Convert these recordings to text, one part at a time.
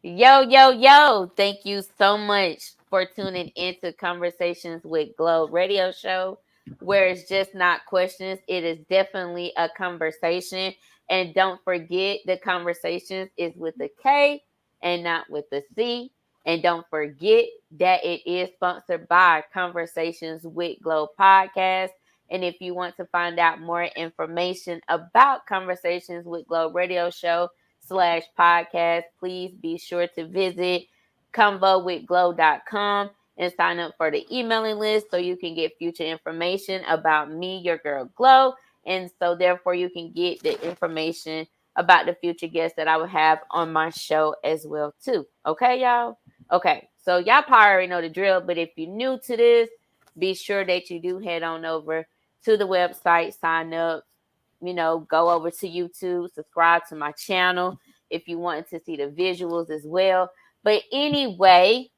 Yo, yo, yo. Thank you so much for tuning into Conversations with Glo radio show, where it's just not questions. It is definitely a conversation. And don't forget, the conversations is with a K and not with a C. And don't forget that it is sponsored by Conversations with Glo podcast. And if you want to find out more information about Conversations with Glo radio show, /podcast, please be sure to visit convowithglo.com and sign up for the emailing list so you can get future information about me, your girl Glo, and so therefore you can get the information about the future guests that I will have on my show as well too. Okay, y'all? Okay, so y'all probably already know the drill, but if you're new to this, be sure that you do head on over to the website, sign up, go over to YouTube, subscribe to my channel if you want to see the visuals as well. But anyway,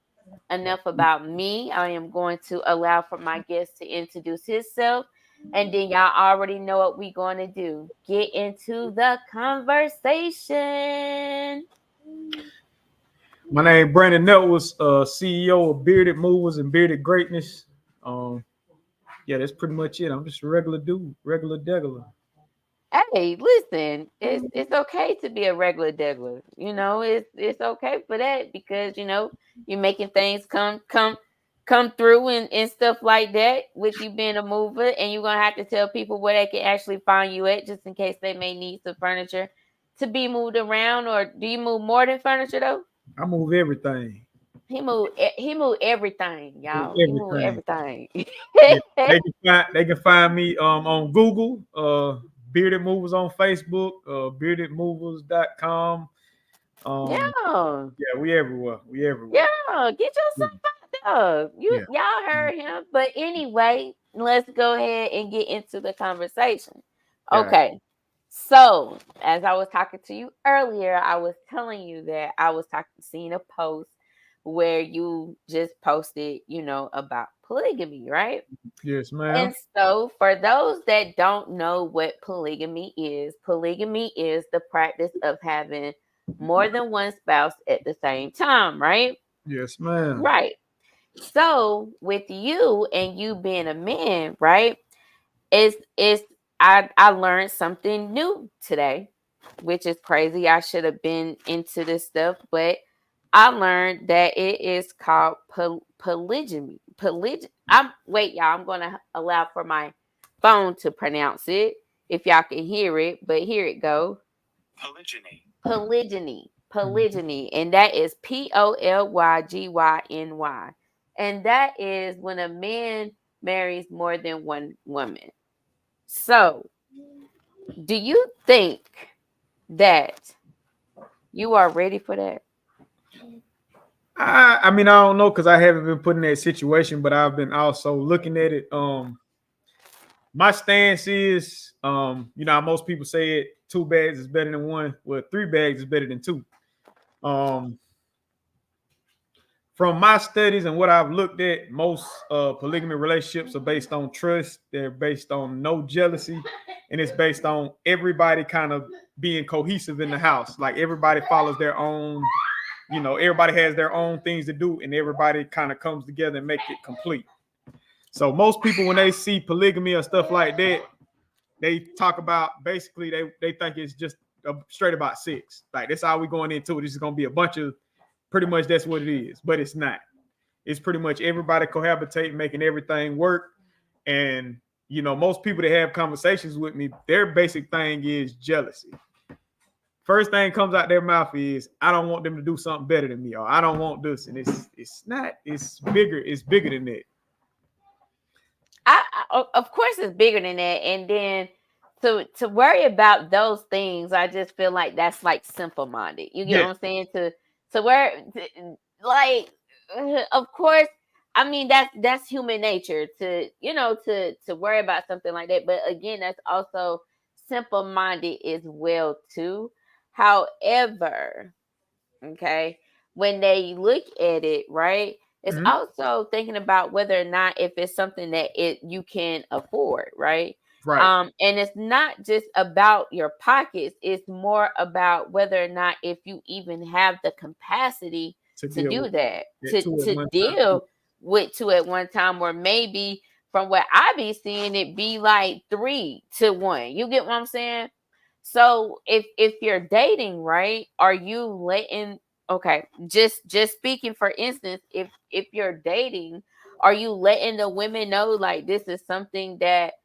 enough about me. I am going to allow for my guest to introduce himself. And then y'all already know what we're going to do. Get into the conversation. My name B.Nedwards, CEO of Bearded Movers and Bearded Greatness. Um, yeah, that's pretty much it. I'm just a regular dude, regular degular. Hey, listen, it's okay to be a regular degular. It's okay for that because you're making things come through and stuff like that with you being a mover, and you're gonna have to tell people where they can actually find you at, just in case they may need some furniture to be moved around. Or do you move more than furniture though? I move everything. He moved everything, Move y'all. He moved everything. everything. Yeah, they can find me on Google, Bearded Movers on Facebook, beardedmovers.com. Um, Yeah. yeah, we everywhere. We everywhere. Yeah, get yourself out there. Yeah. Y'all heard him. But anyway, let's go ahead and get into the conversation. Yeah. Okay. So, as I was talking to you earlier, I was telling you that I was seeing a post where you just posted, about polygamy, right? Yes, ma'am. And so, for those that don't know what polygamy is the practice of having more than one spouse at the same time, right? Yes, ma'am. Right. So with you and you being a man, right? It's I learned something new today, which is crazy. I should have been into this stuff, but I learned that it is called polygamy. I'm wait, y'all. I'm gonna allow for my phone to pronounce it if y'all can hear it. But here it go. Polygyny, and that is Polyggyny, and that is when a man marries more than one woman. So, do you think that you are ready for that? I mean, I don't know because I haven't been put in that situation, but I've been also looking at it. My stance is, how most people say it, two bags is better than one. Well, three bags is better than two. Um, from my studies and what I've looked at, most polygamy relationships are based on trust. They're based on no jealousy, and it's based on everybody kind of being cohesive in the house. Like everybody follows their own. Everybody has their own things to do, and everybody kind of comes together and make it complete. So most people, when they see polygamy or stuff like that, they talk about basically they think it's just straight about sex. Like that's how we going into it. This is gonna be a bunch of pretty much that's what it is, but it's not. It's pretty much everybody cohabitating, making everything work. And most people that have conversations with me, their basic thing is jealousy. First thing comes out their mouth is, I don't want them to do something better than me, or I don't want this. And it's not, it's bigger than that. Of course it's bigger than that, and then to worry about those things, I just feel like that's like simple minded. You get Yeah. what I'm saying? To where like of course, I mean that's human nature to worry about something like that. But again, that's also simple minded as well too. However, okay, when they look at it, right, it's Mm-hmm. also thinking about whether or not if it's something that you can afford, right? Right. And it's not just about your pockets, it's more about whether or not if you even have the capacity To to deal do with that, that two at to one time. deal with two at one time, or maybe from what I be seeing it be like 3 to 1. You get what I'm saying? So if you're dating, right, are you letting, okay, just speaking for instance, if you're dating, are you letting the women know like this is something that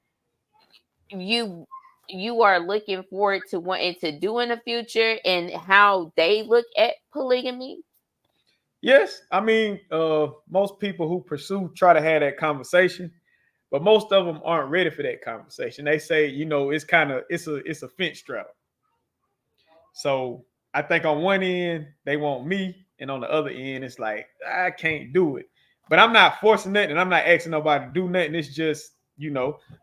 you you are looking forward to wanting to do in the future, and how they look at polygamy? Yes, I mean, most people who pursue try to have that conversation, but most of them aren't ready for that conversation. They say, it's kind of it's a fence straddle. So I think on one end they want me, and on the other end it's like I can't do it. But I'm not forcing that, and I'm not asking nobody to do nothing. It's just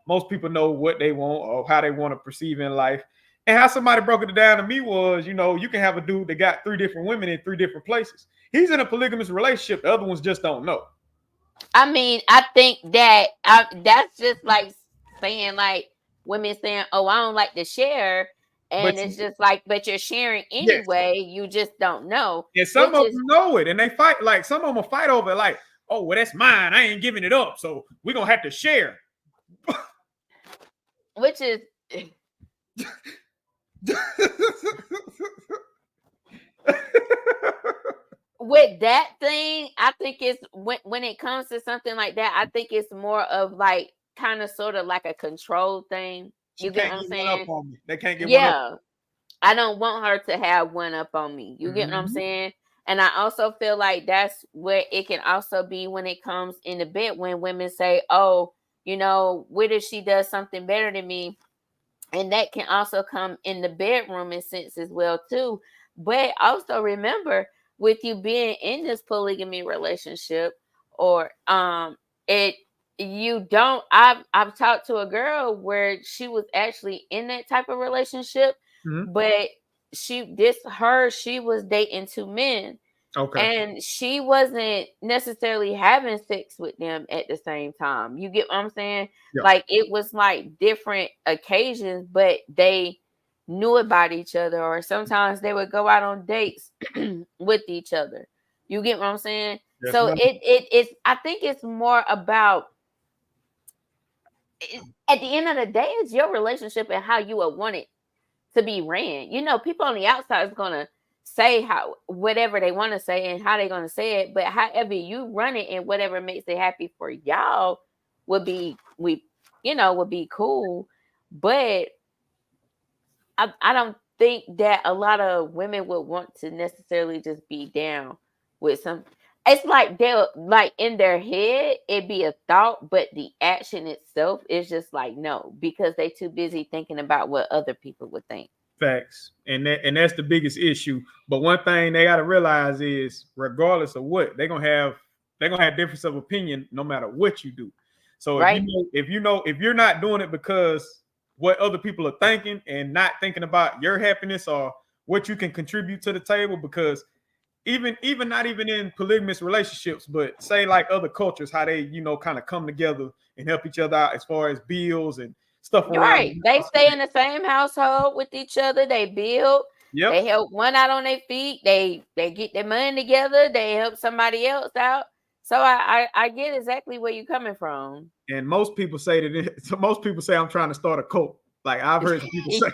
most people know what they want or how they want to perceive in life. And how somebody broke it down to me was, you can have a dude that got 3 different women in 3 different places. He's in a polygamous relationship. The other ones just don't know. I mean, I think that that's just like saying like women saying, "Oh, I don't like to share," But and it's just like, but you're sharing yes, anyway. You just don't know, and some which of is them know it, and they fight. Like some of them will fight over it. Like, oh, well, that's mine. I ain't giving it up, so we're gonna have to share. which is with that thing. I think it's when it comes to something like that, I think it's more of like kind of sort of like a control thing. She You get can't what I'm get one up saying? on me. They can't get one up. Yeah. I don't want her to have one up on me. You get what I'm Mm-hmm. saying? And I also feel like that's where it can also be when it comes in the bed, when women say, "Oh, what if she does something better than me?" And that can also come in the bedroom in sense as well too. But also remember, with you being in this polygamy relationship, or it you don't I've talked to a girl where she was actually in that type of relationship, Mm-hmm. but she was dating 2 men, Okay. and she wasn't necessarily having sex with them at the same time. You get what I'm saying? Yeah. Like it was like different occasions, but they knew about each other, or sometimes they would go out on dates with each other. You get what I'm saying? Yes, So ma'am. it's I think it's more about at the end of the day, it's your relationship and how you would want it to be ran. People on the outside is gonna say how whatever they want to say and how they're gonna say it, but however you run it and whatever makes it happy for y'all would be cool. But I don't think that a lot of women would want to necessarily just be down with some. It's like they'll like in their head it'd be a thought, but the action itself is just like no, because they too busy thinking about what other people would think. Facts. And that's the biggest issue. But one thing they gotta realize is regardless of what, they're gonna have difference of opinion no matter what you do. So if you Right? know, if you're not doing it because what other people are thinking and not thinking about your happiness or what you can contribute to the table, because even not even in polygamous relationships, but say like other cultures, how they kind of come together and help each other out as far as bills and stuff You're around right. the They house. stay in the same household with each other. They build. Yep. They help one out on their feet. They get their money together. They help somebody else out. So I get exactly where you're coming from. And most people say that so most people say I'm trying to start a cult. Like I've heard some people say,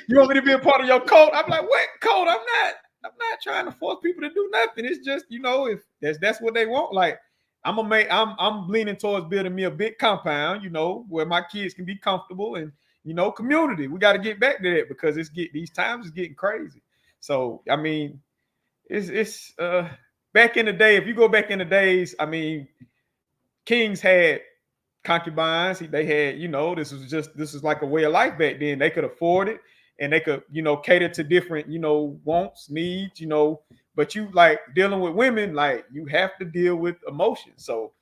"You want me to be a part of your cult?" I'm like, "What cult? I'm not. I'm not trying to force people to do nothing. It's just if that's what they want. Like I'm leaning towards building me a big compound, where my kids can be comfortable and community. We got to get back to that because these times is getting crazy. So I mean, it's back in the day. If you go back in the days, I mean, kings had concubines. They had, this was like a way of life back then. They could afford it and they could, cater to different, wants, needs, but you like dealing with women, like you have to deal with emotions. So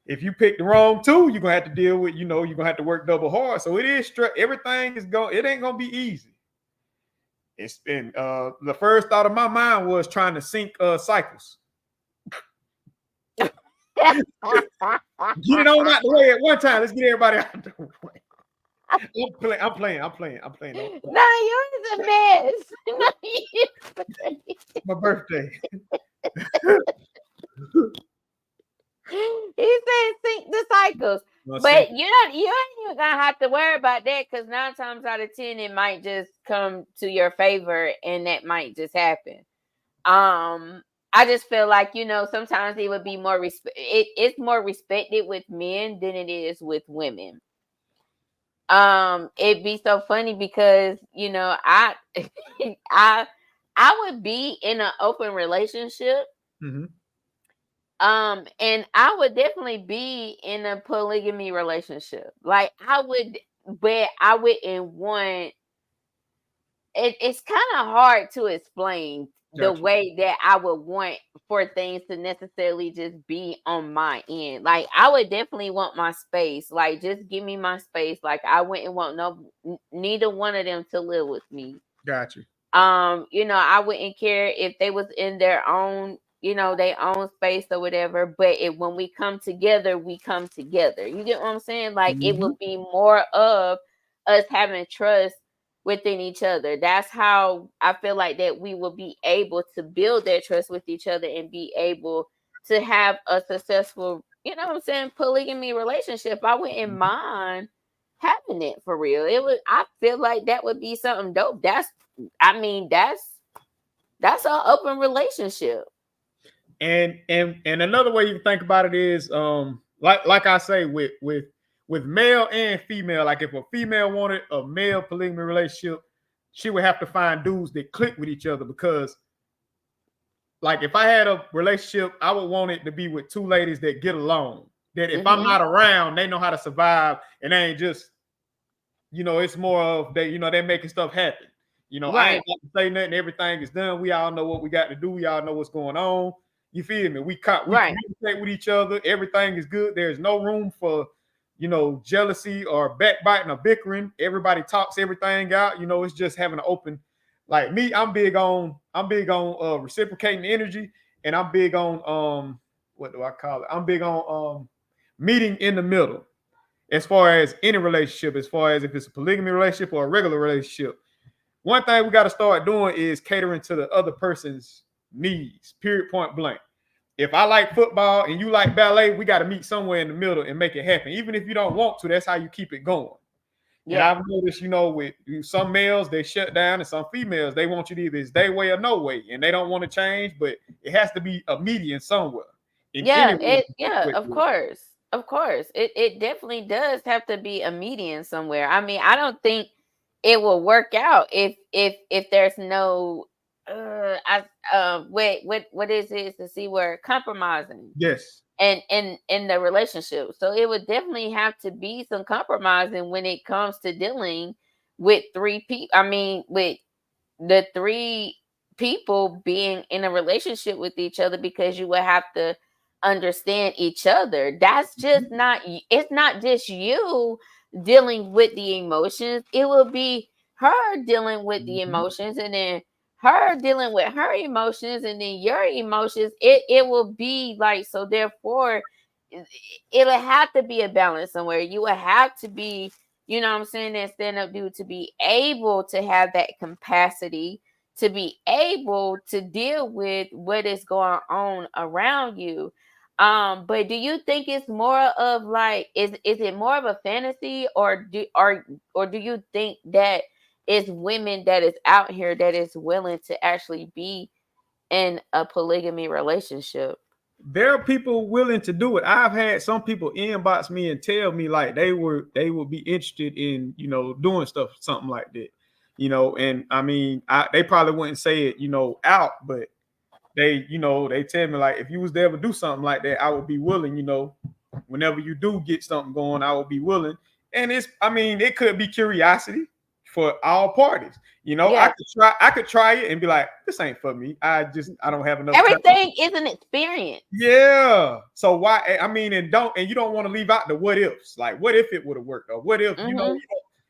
if you pick the wrong two, you're gonna have to deal with, you're gonna have to work double hard. So it is everything is going, it ain't gonna be easy. It's been the first thought of my mind was trying to sync cycles. Get it on out the way at one time. Let's get everybody out the way. I'm playing. Don't No, you're a mess. No, my birthday. he said sync the cycles. No, But you ain't even gonna have to worry about that because 9 times out of 10 it might just come to your favor and that might just happen. I just feel like, sometimes it would be more it's more respected with men than it is with women. It'd be so funny because, I I would be in an open relationship. mm-hmm. And I would definitely be in a polygamy relationship. Like I would, but I wouldn't want it's kind of hard to explain the Gotcha. way that I would want for things to necessarily just be on my end. Like I would definitely want my space. Like just give me my space. Like I wouldn't want neither one of them to live with me. Gotcha. I wouldn't care if they was in their own, their own space or whatever, but when we come together, we come together. You get what I'm saying? Like it Mm-hmm. would be more of us having trust within each other. That's how I feel like that we will be able to build that trust with each other and be able to have a successful, what I'm saying, polygamy relationship. I wouldn't Mm-hmm. mind having it for real. I feel like that would be something dope. That's an open relationship. And another way you can think about it is like I say with male and female, like if a female wanted a male polygamy relationship, she would have to find dudes that click with each other because like if I had a relationship, I would want it to be with two ladies that get along. That if I'm Hmm. not around, they know how to survive and they ain't just, it's more of they, they're making stuff happen. I Right. ain't got to say nothing. Everything is done. We all know what we got to do. We all know what's going on. You feel me? We Right. communicate with each other. Everything is good. There's no room for, jealousy or backbiting or bickering. Everybody talks everything out. It's just having an open. Like me, I'm big on reciprocating energy, and I'm big on what do I call it? I'm big on meeting in the middle as far as any relationship, as far as if it's a polygamy relationship or a regular relationship. One thing we got to start doing is catering to the other person's needs, period, point blank. If I like football and you like ballet, we got to meet somewhere in the middle and make it happen. Even if you don't want to, that's how you keep it going. And Yeah. I've noticed, with some males, they shut down, and some females, they want you to either it's their way or no way, and they don't want to change, but it has to be a median somewhere in any Yeah. relationship. Yeah, of course. Of course. It definitely does have to be a median somewhere. I mean, I don't think it will work out if there's no I what is it? It's the C word, compromising Yes. and in the relationship. So it would definitely have to be some compromising when it comes to dealing with three people. I mean, with the three people being in a relationship with each other because you would have to understand each other. That's just not it's not just you dealing with the emotions. It will be her dealing with the Mhm. emotions and then her dealing with her emotions and then your emotions. It will be like so therefore it- it'll have to be a balance somewhere. You will have to be what I'm saying, that stand up dude to be able to have that capacity to be able to deal with what is going on around you. But do you think it's more of like is it more of a fantasy or do you think that it's women that is out here that is willing to actually be in a polygamy relationship? There are people willing to do it. I've had some people inbox me and tell me like they would be interested in doing stuff something like that, and I mean they probably wouldn't say it out, but they tell me like if you was to ever do something like that, I would be willing. Whenever you do get something going, I would be willing. And I mean, it could be curiosity for all parties. I Yeah. could try it and be like, this ain't for me. I don't have enough time. Everything is an experience. Yeah. So why? I mean, and you don't want to leave out the what ifs. Like, what if it would have worked, or what if Hmm.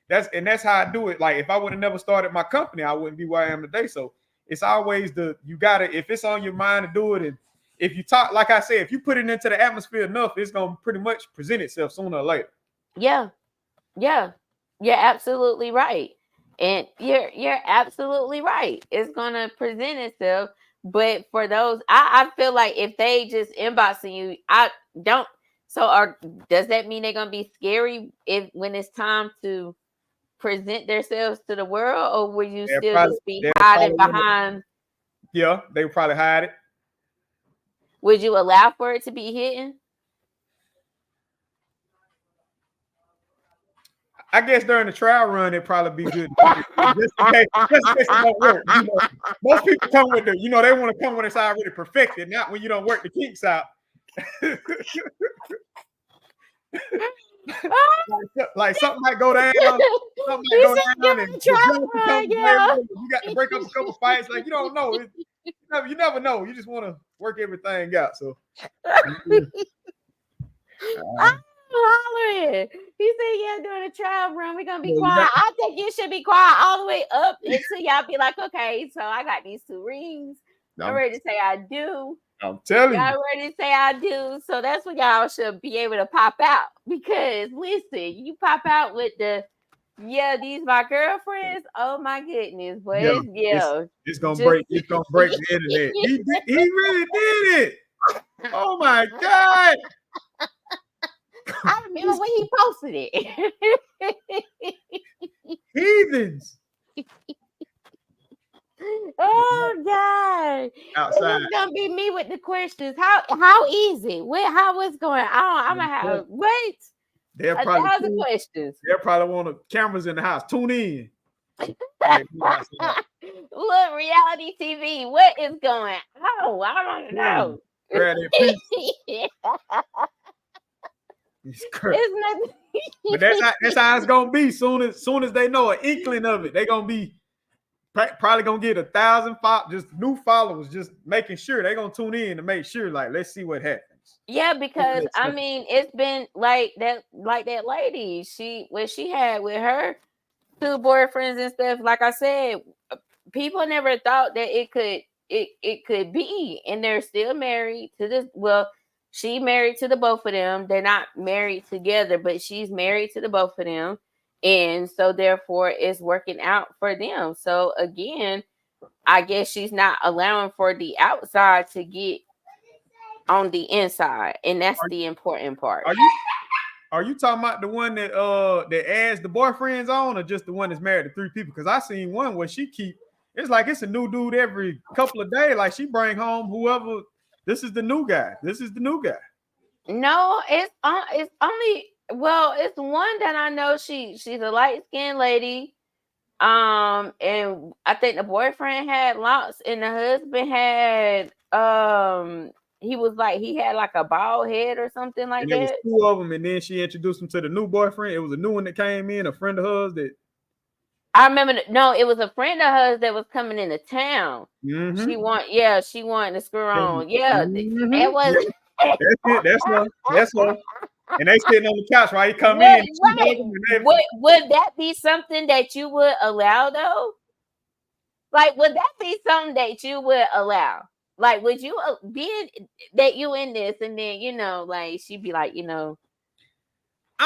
that's how I do it. Like, if I would have never started my company, I wouldn't be where I am today. So it's always you gotta if it's on your mind to do it, and if you talk, like I said, if you put it into the atmosphere enough, it's gonna pretty much present itself sooner or later. Yeah. Yeah. You're absolutely right. And you're absolutely right. It's gonna present itself. But for those, I feel like if they just inboxing you, I don't so are does that mean they're gonna be scary if when it's time to present themselves to the world, or will you still just be they'll hiding probably wanna, behind? yeah, they would probably hide it. Would you allow for it to be hidden? I guess during the trial run, it'd probably be good to keep it just in case it don't work. You know, most people come with the, they want to come when it's already perfected, not when you don't work the kinks out. like something might go down, something might You go said down, during and the the trial judge run, becomes yeah. favorable. You got to break up a couple fights. Like you don't know. You never know. You just want to work everything out. So. I'm hollering. He said, "Yeah, during the trial run, we're gonna be You quiet." got, I think you should be quiet all the way up until y'all be like, "Okay, so I got these 2 rings. I'm I'm, ready to say I do. I'm telling you. Y'all ready to say I do?" So that's when y'all should be able to pop out. Because listen, you pop out with the yeah, these my girlfriends. Oh my goodness, but Yeah, it's yeah, it's gonna just break. It's gonna break the internet. He really did it. Oh my god. I remember when he posted it. Heathens Oh God! outside. It's gonna be me with the questions. How easy? What how it's going? I'm gonna have what? They'll A probably thousand questions. they'll probably want the cameras in the house. Tune in. Like, we outside. Look, reality TV. What is going? Oh, I don't Boom. know. Grab that piece. It's crazy. It's But nothing. that's how it's gonna be. Soon as they know an inkling of it, they gonna be probably gonna get 1,000 just new followers, just making sure they gonna tune in to make sure. Like, let's see what happens. Yeah, because I mean, it's been like that lady. What she had with her 2 boyfriends and stuff. Like I said, people never thought that it could be, and they're still married to this. Well, she married to the both of them. They're not married together, but she's married to the both of them, and so therefore it's working out for them. So again, I guess she's not allowing for the outside to get on the inside, and that's Are, the important part. are you are you talking about the one that adds the boyfriends on, or just the one that's married to 3 people? Because I seen one where she keep it's like it's a new dude every couple of days. Like she bring home whoever. This is the new guy. This is the new guy. No, it's only well, it's one that I know. She's a light skinned lady. And I think the boyfriend had locks, and the husband had he was like he had like a bald head or something like And there was that. 2 of them, and then she introduced him to the new boyfriend. It was a new one that came in, a friend of hers that. I remember no, it was a friend of hers that was coming into town. Mm-hmm. She wanted to screw on. Yeah, Mm-hmm. it was. Yeah, that's it. That's her. That's her. And they sitting on the couch while he come What in. She right? hugged him and everything. Would that be something that you would allow though? Like, would that be something that you would allow? Like, would you being that you in this, and then like she'd be like, I'm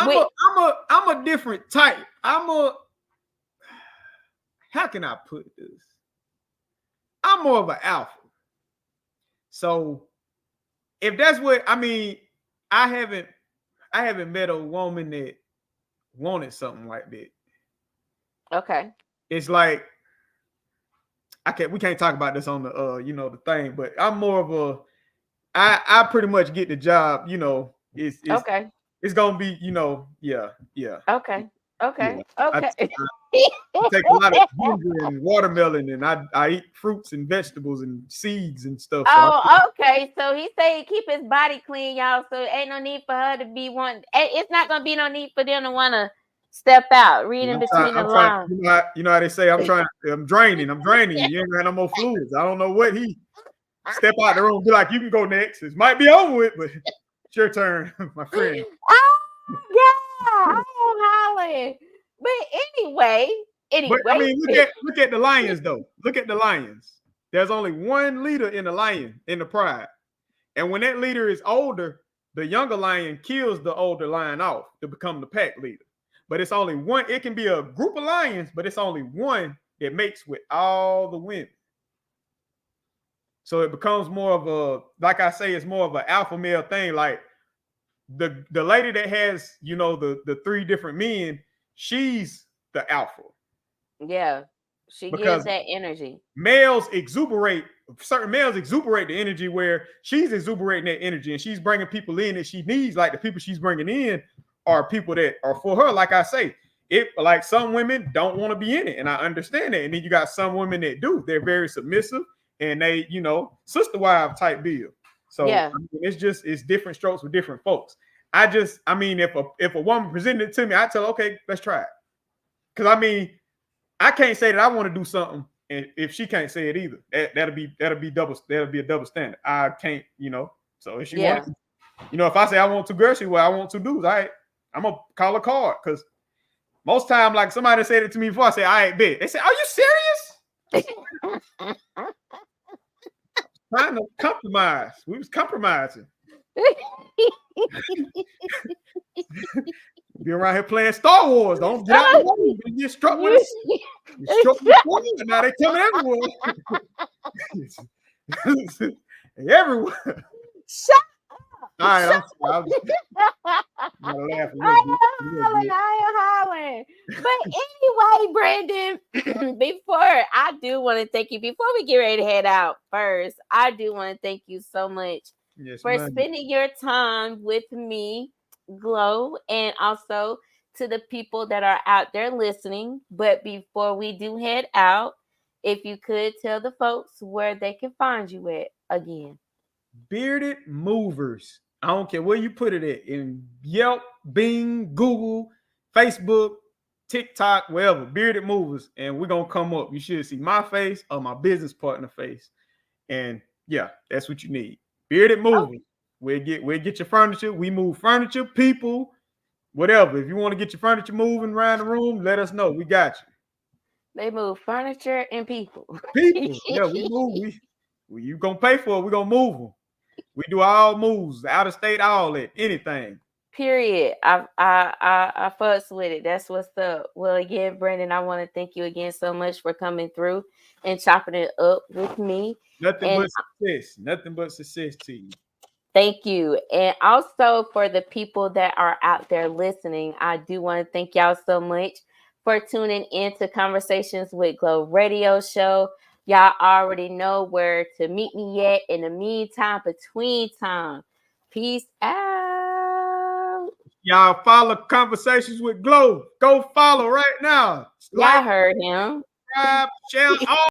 with a I'm a I'm a different type. How can I put this? I'm more of an alpha. So if that's what I mean, I haven't I haven't met a woman that wanted something like that. okay, It's like we can't talk about this on the the thing, but I'm more of a I pretty much get the job, okay, it's gonna be, yeah, yeah, okay, yeah. okay, I, okay. I take a lot of ginger and watermelon, and I eat fruits and vegetables and seeds and stuff. So Oh, okay. So he say he keep his body clean, y'all. So ain't no need for her to be one. It's not gonna be no need for them to want to step out, reading between the I'm trying. lines. You know how they say I'm draining. I'm draining you. You ain't got no more fluids. I don't know what he step out the room. Be like, you can go next. It might be over with, but it's your turn, my friend. Oh yeah, I'm hollering. But But I anyway. mean, look at the Lions though. Look at the Lions. There's only one leader in the lion in the pride, and when that leader is older, the younger lion kills the older lion off to become the pack leader. but it's only one. It can be a group of lions, but it's only one that mates with all the women. So it becomes more of a, like I say, it's more of an alpha male thing. Like the lady that has, the three different men, she's the alpha Yeah. She gives because that energy. males exuberate, certain males exuberate the energy where she's exuberating that energy and she's bringing people in that she needs. Like the people she's bringing in are people that are for her. Like I say, it, like some women don't want to be in it, and I understand that. And then you got some women that do. They're very submissive and they, sister wife type deal. So Yeah. I mean, it's different strokes with different folks. I mean, if a woman presented it to me, I tell her, okay, let's try it. Because I mean, I can't say that I want to do something, and if she can't say it either, that'll be a double standard. I can't, So if she Yeah. wanted, if I say I want to girl, she well, I want to do, I'm gonna call a card because most time, like somebody said it to me before, I say I ain't bet. They say, "Are you serious?" Trying to compromise. We was compromising. Be around here playing Star Wars. Don't get out the way. You get struck with a struck with a sword, and now they coming everywhere. Everywhere. Shut All right, Shut I'm sorry. I gotta laugh a I little bit. am hollering, I am hollering. But anyway, Brandon, before I do want to thank you, before we get ready to head out first, I do want to thank you so much Yes, for ma'am. spending your time with me, Glo, and also to the people that are out there listening. But before we do head out, if you could tell the folks where they can find you at again. Bearded Movers. I don't care where you put it at, in Yelp, Bing, Google, Facebook, TikTok, wherever. Bearded Movers, and we're gonna come up. You should see my face or my business partner face, and yeah, that's what you need. Bearded Oh, Movers. We'll get your furniture. We move furniture, people, whatever. If you want to get your furniture moving around the room, let us know. We got you. they move furniture and people. People, yeah, we move. You gonna pay for it? We gonna move them. We do all moves, out of state, all that, anything. Period. I fuss with it. That's what's up. Well, again, Brandon, I want to thank you again so much for coming through and chopping it up with me. Nothing And but success. Nothing but success to you. thank you. And also for the people that are out there listening, I do want to thank y'all so much for tuning into Conversations with Glo radio show. Y'all already know where to meet me at. In the meantime, between time, peace out. Y'all follow Conversations with Glo. Go follow right now. Like, Y'all heard him. subscribe, share all